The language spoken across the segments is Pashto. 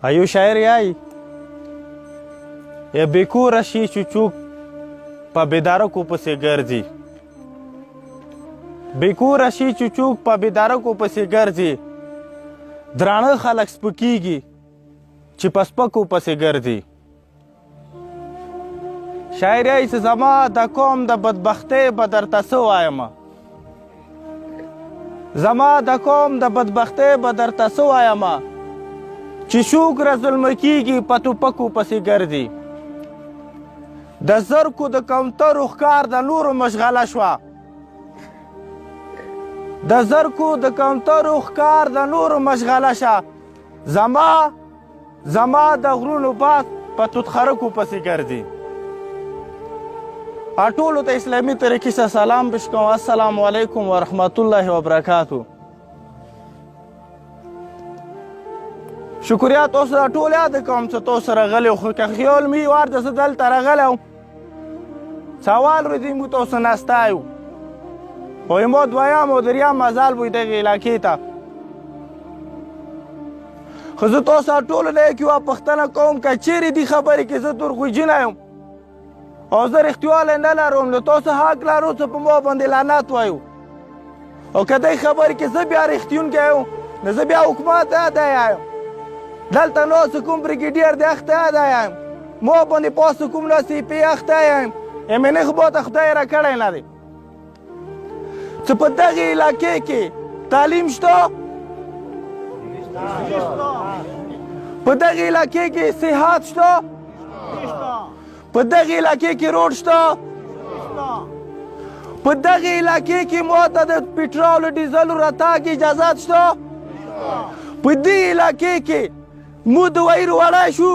ایو شاعر یای یا بیکوره شي چې څوک په بېدارکو پسې ګرځي بیکوره شي چې څوک په بېدارکو پسې ګرځي درانه خلک سپکېږي چې په سپکو پسې ګرځي شاعر یای چې زما د قوم د بدبختۍ به درته څه وایمه زما د قوم د بدبختۍ به درته څه وایمه چې شوکره ظلمه کېږي په ټوپکو پسې ګرځي د زرکو د کوترو ښکار د نورو مشغله شوه د زرکو د کوترو ښکار د نورو مشغله شه زما د غرونو باد په توتخرکو پسې ګرځي ټولو ته اسلامي طریقې سره سلام پیش کوم السلام علیکم ورحمت الله وبرکاتو شکریا تاسو ته ټول یاد کوم چې تاسو راغلي خو که خیال مې وار د زه دلته راغلی وم سوال ورځې مو تاسو نستی و ما دویم او دریم مزل بود دغې علاقې ته خو زه تاسو ټولو نه یې یوه پوښتنه کوم که چیرې دې خبرې کې زه تورغوجینه یم او زه رښتیوالی نه لرم نو تاسو حق لرو چې په ما باندې لعنت وایو او که دې خبرې کې زه بیا رښتیونکی یم نو زه بیا حکومت ته یم دلته ناست کوم بریګیډیر د اخته یم ما باندې پاس کوم ناصیپې اخته یم امنې خو ماته خدای راکړی نه دی چې په دغې علاقې کې تعلیم شته په دغې علاقې کې صحت شته په دغې علاقې کې روډ شته په دغې علاقې کې ماته د پټرول او ډیزلو راتګ اجازت شته په دې علاقې کې مو د وایرو وړی شو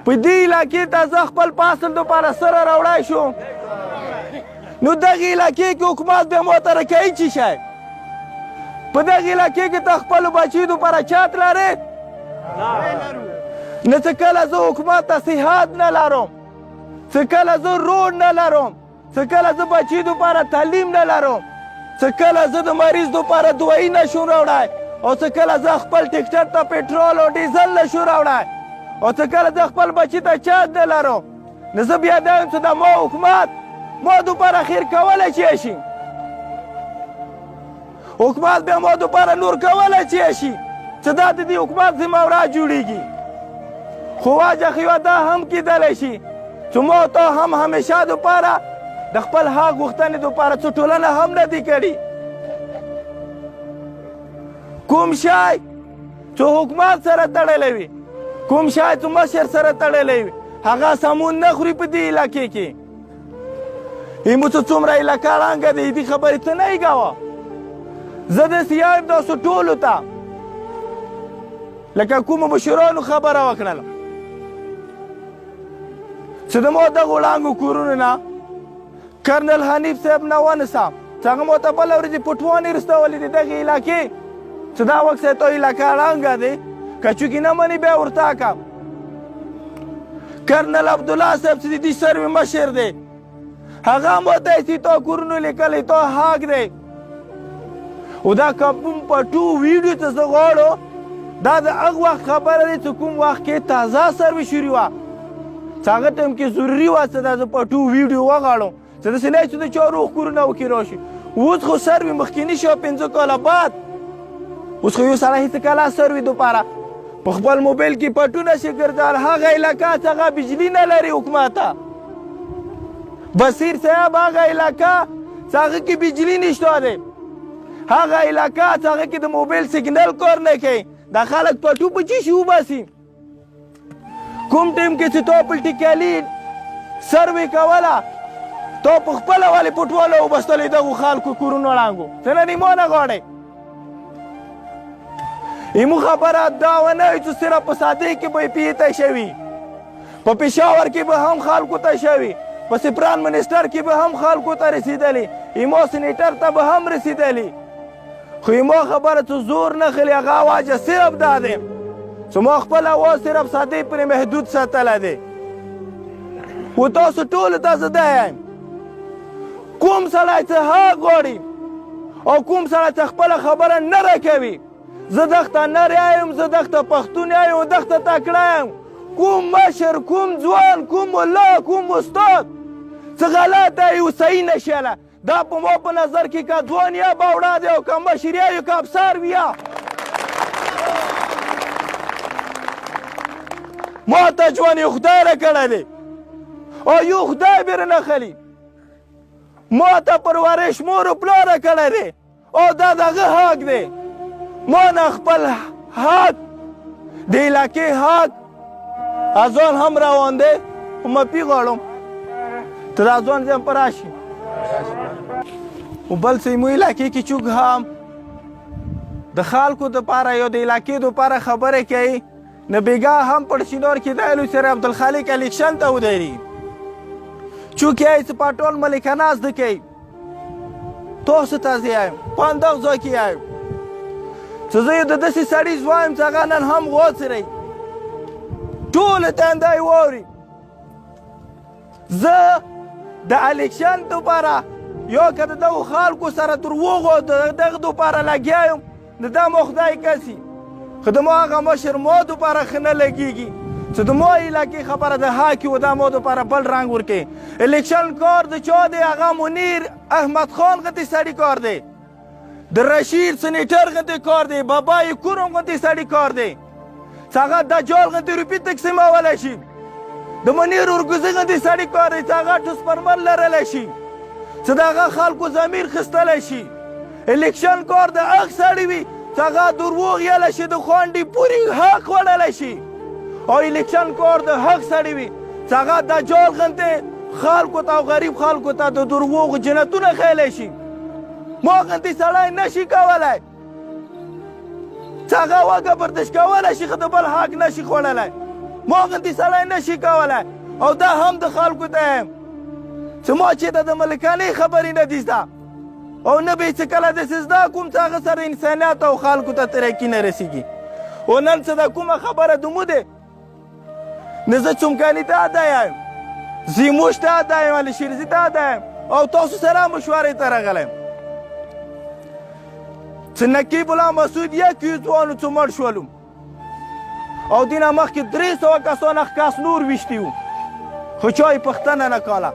په دې علاقې ته زه خپل فصل دپاره سره راوړی شوم نو دغې علاقې کې حکومت بیا ماته راکوي چې شی په دغې علاقې کې ته خپلو بچیو دپاره چت لرې نه څه کله زه حکومت ته صحت نه لرم څه کله زه روډ نه لرم څه کله زه بچیو دپاره تعلیم نه لرم څه کله زه د مریض دپاره دوایي نه شم راوړی او څه کله زه خپل ټکټر ته پټرول او ډیزل نه شو راوړی او څه کله زه خپل بچي ته چت نه لرم نو زه بیا دا یم چې د ما حکومت ما دپاره خیر کولی چې شي حکومت بیا ما دپاره نور کولی چې شي چې دا د دې حکومت ذمهواره جوړېږي خو واجه خو دا هم کیدلی شي چې ما تا هم همیشه دپاره د خپل حق غوښتنې دپاره څه ټولنه هم نه دي کړي کوم شی چې حکومت سره تړلی وي کوم شی چې مشر سره تړلی وي هغه سمون نه خوري په دې علاقې کې ایمو څه څومره علاقه ړنګه دی دې خبرې څه نه یې کوه زه داسې یم تاسو ټولو ته لکه کومو مشرانو خبره وکړله چې د ما دغو ړنګو کورونو نه کرنل حنیف صاحب نه ونیسه چې هغه ماته بله ورځې پټوانې رسولې دي دغې علاقې چې دا وخت تا علاقه ړنګه دی که چونکې نه منې بیا ورته کړه کرنل عبدالله صاحب چې د دې سروې مشر دی هغه هم ورته چې تا کورونو لیکلی تا حق دی او دا که کوم پټو ویډیو ته زه غواړو دا د هغه وخت خبره دی چې کوم وخت کې تازه سروې شروع وه چې هغه ټایم کې ضروري وه چې دا زه پټو ویډیو وغواړم چې داسې نه چې د چا روغ کورونه وکې راشي اوس خو سروې مخکیني شوه 5 کاله بعد اوس خو یو سړی هېڅ کله سروې دپاره په خپل موبایل کې پټونه شي ګرځول هغه علاقه چې هغه بجلي نه لري حکومت ته بصیر صاحب هغه علاقه چې هغه کې بجلي نشته دی هغه علاقه چې هغه کې د موبایل سیګنل کار نه کوي دا خلک پټو په چی شي وباسي کوم ټایم کې چې تا پلټیکلي سروې کوله تا په خپله ولې پټواله وبستلی دغو خلکو کورونو ړنګو څه نه نیمو نه غواړئ ایمو خبره دا ونه وي چې صرف په سادې کې به یې پیته شوي په پېښور کې به هم خلکو ته شوي په سپران منسټر کې به هم خلکو ته رسېدلي ایمو سینیټر ته به هم رسېدلي خو ایمو خبره چې زور نه خلي هغه واجه صرف دا دی چې ما خپل اواز صرف سادې پرې محدود ساتلی دی و تاسو ټولو ته زه دا یم کوم سړی چې حق غواړي او کوم سړی چې خپله خبره نه راکوي زه دغته نر یم، زه دغته پښتون یم، دغته تکړه یم. کوم مشر، کوم ځوان، کوم ملا، کوم استاد څه غلطه یو صحیح نشیله. دا په ما په نظر کې که ځوان یا باوړه دی او که مشر یا که افسر وي یا ما ته ژوند یو خدای راکړی دی او یو خدای بې رانه خلي. ما ته پرورش مور و پلار راکړی دی او دا د هغه حق دی. ما نه خپل حق د علاقې حق اذان هم روان دی خو مپي غواړم ته د اذان ځای په راشي. و بل څه زموږ علاقې کې چوک هم د خلکو دپاره یا د علاقې دپاره خبرې کوي. نه بیګا هم پړشینور کې دی لوی سر عبدالخالق الیکشن ته ودرېږي. چونکې یې څه په ټول ملکانه زده کوي. تاسو ته زه یم په همدغه ځای کې یم چې زه یو د داسې سړي زوی یم چې هغه نن هم غوڅرئ ټولې تندی واوري. زه د الیکشن دپاره یا که د دغو خلکو سره دروغو د دغه دپاره لګیا یم د دا مو خدای کسي خو د ما هغه مشر ما دپاره ښه نه لګېږي چې د ما علاقې خبره د حق و دا ما دپاره بل رنګ ورکوي. الیکشن کار د چا دی؟ هغه منیر احمد خان غوندې سړي کار دی، د رشید سنیټر غوندې کار دی، بابای کورم غوندې سړي کار دی چې هغه دجال غوندې روپۍ تقسیمولی شي. د منیر ورګوزي غوندې سړي کار دی چې هغه ټوسپرمن لرلی شي چې د هغه خلکو ضمیر خیستلی شي. الیکشن کار د هغه سړي وي چې هغه دروغ یلی شي، د خوندې پورې حق خوړلی شي. او الیکشن کار د هغه سړي وي چې هغه دجال غوندې خلکو ته او غریب خلکو ته د دروغو جنتونه خیلی شي. ما غوندې سړی نشي کولی چې هغه وږه برداشت کولی شي خو د بل حق نشي خوړلی. ما غوندې سړی نشي کولی او دا هم د خلکو ته یم چې ما چې ته د ملکانې خبرې نه دي زده او نه به یې څه کله داسې زده کوم چې هغه سره انسانیت او خلکو ته ترقي نه رسېږي. او نن څه د کومه خبره دمو دی نه زه چمکاني ته ادا یم، زیموش ته ادا یم، علشیرزي ته ادا یم او تاسو سره مشورې ته راغلی یم چې نقیب الله مسعود یکیو ځوانو څه مړ شولو او دې نه مخکې 300 کسان کس نور ویشتي وو خو چا یې پوښتنه نه کوله.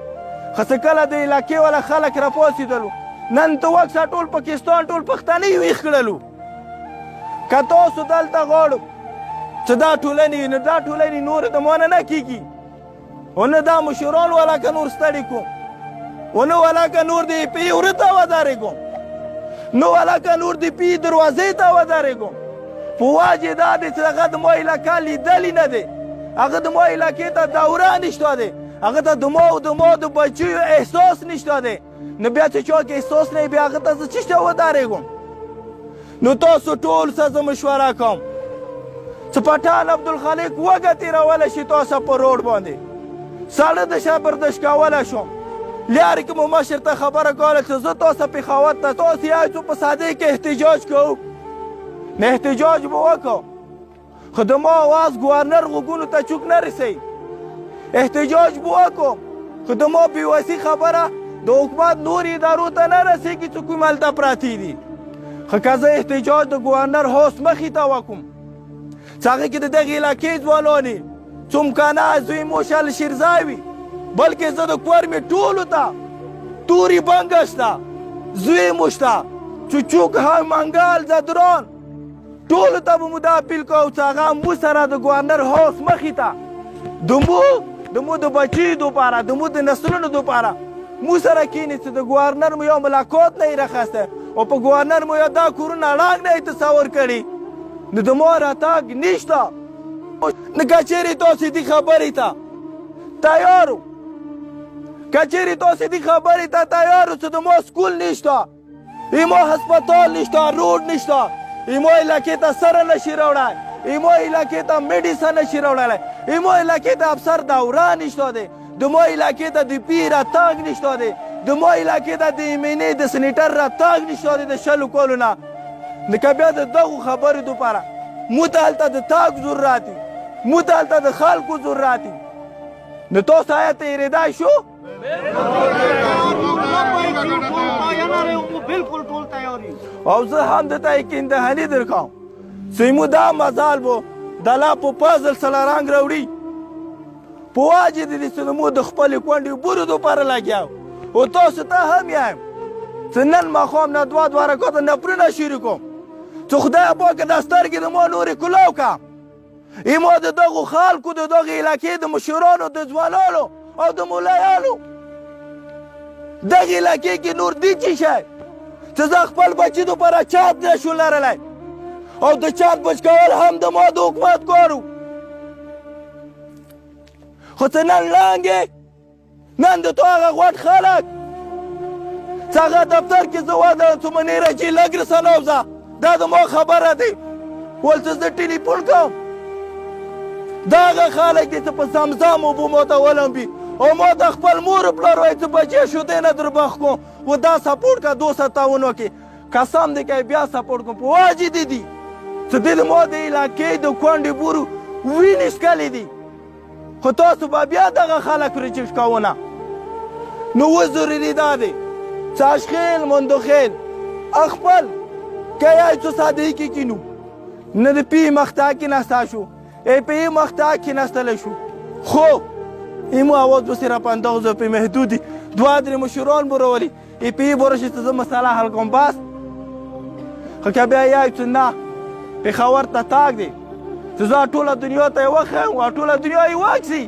خو څه کله د علاقې والا خلک راپاڅېدلو نن ته وکسه ټول پاکستان ټول پښتانه ویښ کړلو. که تاسو دلته غواړو چې دا ټولنې نه دا ټولنې نور د ما نه کېږي او نه دا مشران والا که نور ستړي کوم و نه والا که نور د پی وره ته ودرېږم نه والا که نور د پی دروازې ته ودرېږم. په واجې دا دی چې هغه د ما علاقه لیدلې نه دی، هغه د ما علاقې ته دوره نشته دی، هغه ته د ما د بچیو احساس نشته دی. نو بیا چې چا کې احساس نه بیا هغه ته زه چېرته ودرېږم. نو تاسو ټول څه زه مشوره کوم چې پټان عبدالخالق وږه تېرولی شي تاسو په روډ باندې ساړه د شا برداشت کولی شم. لارې کې مو مشر ته خبره کوله چې زه تاسو پېښور ته تاسو یو څو په سادې کې احتجاج کوو نه احتجاج به وکړو خو د ما اواز ګورنر غوږونو ته چوک نه رسوي. احتجاج به وکړو خو د ما بېوسي خبره د حکومت نور ادارو ته نه رسېږي چې کوم هلته پراتې دي. خو که زه احتجاج د ګورنر هاوس مخې ته وکړم چې هغې کې د دغې علاقې ځوانانې څمکنه زوی موشل شیرزای وي بلکې زه د کور مې ټولو ته تورې بنګه شته زوی مو شته چوچوک هم منګل زدران ټولو ته به مو دا اپیل کوو چې هغه مو سره د ګورنر هاوس مخې ته د مو د بچیو دپاره د مو د نسلونو دپاره مو سره کښېني چې د ګورنر مو یو ملاقات نه یې راخستی او په ګورنر مو یا دا کورونه ړنګ نه یې تصور کړي نو د ما راتګ نشته. نه که چېرې تاسې دې خبرې ته تیار وو که چېرې تاسې دې خبرې ته تیار وو چې د ما سکول نشته ایما هسپتال نشته روډ نشته ایما علاقې ته سره نشي راوړی ایما علاقې ته میډیسن نشي راوړلی ایما علاقې ته افسر دوره نشته دی د ما علاقې ته د پي راتګ نشته دی د ما علاقې ته د ایمنې د سنیټر راتګ نشته دی د 20 کالو نه. نو که بیا د دغو خبرو دپاره مو ته هلته د تاک ضرورت وي مو ته هلته د خلکو ضرورت وي نو تاسو آیا تېرېدای شو؟ او زه هم درته یقین دهني درکوم سیمو دا مزال بو د لا په فضل سره رنګ راوړي په واجې د دې چې زموږ د خپلې کونډې بورو دپاره لګیا او تاسو ته هم یم چې نن ماښام نه دوه رکعته نفلونه شروع کوم چې خدای پاکه دا سترګې د ما نورې کلاو کړه ما د دغو خلکو د دغې علاقې د مشرانو د ځوانانو او د ملایانو دغې علاقې کې نور دي څه شی چې زه خپل بچي دپاره چات نه شو لرلی او د چات بچ کول هم د ما د حکومت کار و خو څه نن لاندې نن د تو هغه غوټ خلک چې هغه دفتر کې زه وادم چې منیره چې لږ رسنوځه دا د ما خبره دی ول چې زه ټلیفون کوم دا هغه خلک دي چې په زمزم اوبو ماته ولمبي او ما د خپل مور پلار وایي چې بچې شو دی نه در بخ کوم و دا سپورټ کا 257 کې قسم دی که بیا سپورټ کوم په واجې دي دي چې دې د ما د علاقې د کونډې بورو وینې څکلې دي خو تاسو به بیا دغه خلک رجسټ کوونه نو اوس ضروري دا دی چې اشخیل مندخیل خپل که یای څه سادهی کې کینو نه د پی مخته کېناستا شو ای پی مخته کېناستلی شو خو ایمو آواز بسی را پنداغ پی محدودی دو درې مشران برولي ای پی برشي چې زه مسله حل کوم بس خو که بیا یای چې نه پېښور ته تاک دی چې زه ټوله دنیا ته یې وښیم او ټوله دنیا یې واکسي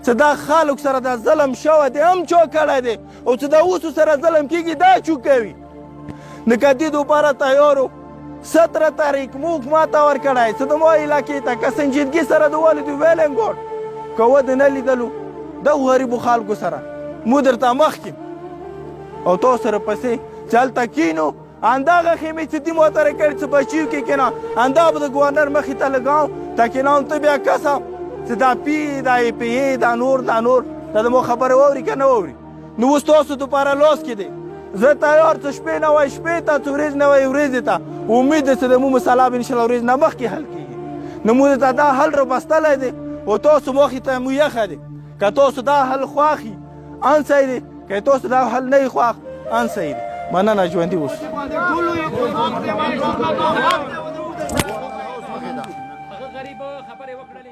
چې دا خلک سره دا ظلم شوی دی هم چا کړی دی او چې دا اوسو سره ظلم کېږي دا چوک کوي نو که دې دپاره تیار و 17 تاریخ موږ ما ته ورکړی چې د ما علاقې ته که سنجیدګي سره د والد ویلنګوډ که و د نه لیدلو دغو غریبو خلکو سره مو درته مخکې او تاسو سره پسې چې هلته کینو همدغه خیمې چې دې ما ته راکړي چې بچیو کې کېنه همدا به د ګورنر مخې ته لګاو ته کېناوم ته بیا قسم چې دا پی دا ای پی ای دا نور دا د ما خبره واوري که نه واوري نو اوس تاسو دپاره لاس کې دی زه تیار څه شپې نه وای شپې ته څه ورځ نه وای ورځې ته امید دی چې د مو مسله به انشاءالله ورځ نه مخکې حل کېږي نو موږ ته دا حل رابستلی دی او تاسو مخې ته مو یخه دی که تاسو دا حل خوښي ان صحیح دی که تاسو دا حل نه یې خوښ ان صحیح دی مننه ژوندي اوسئ غریب خبرې وکړلې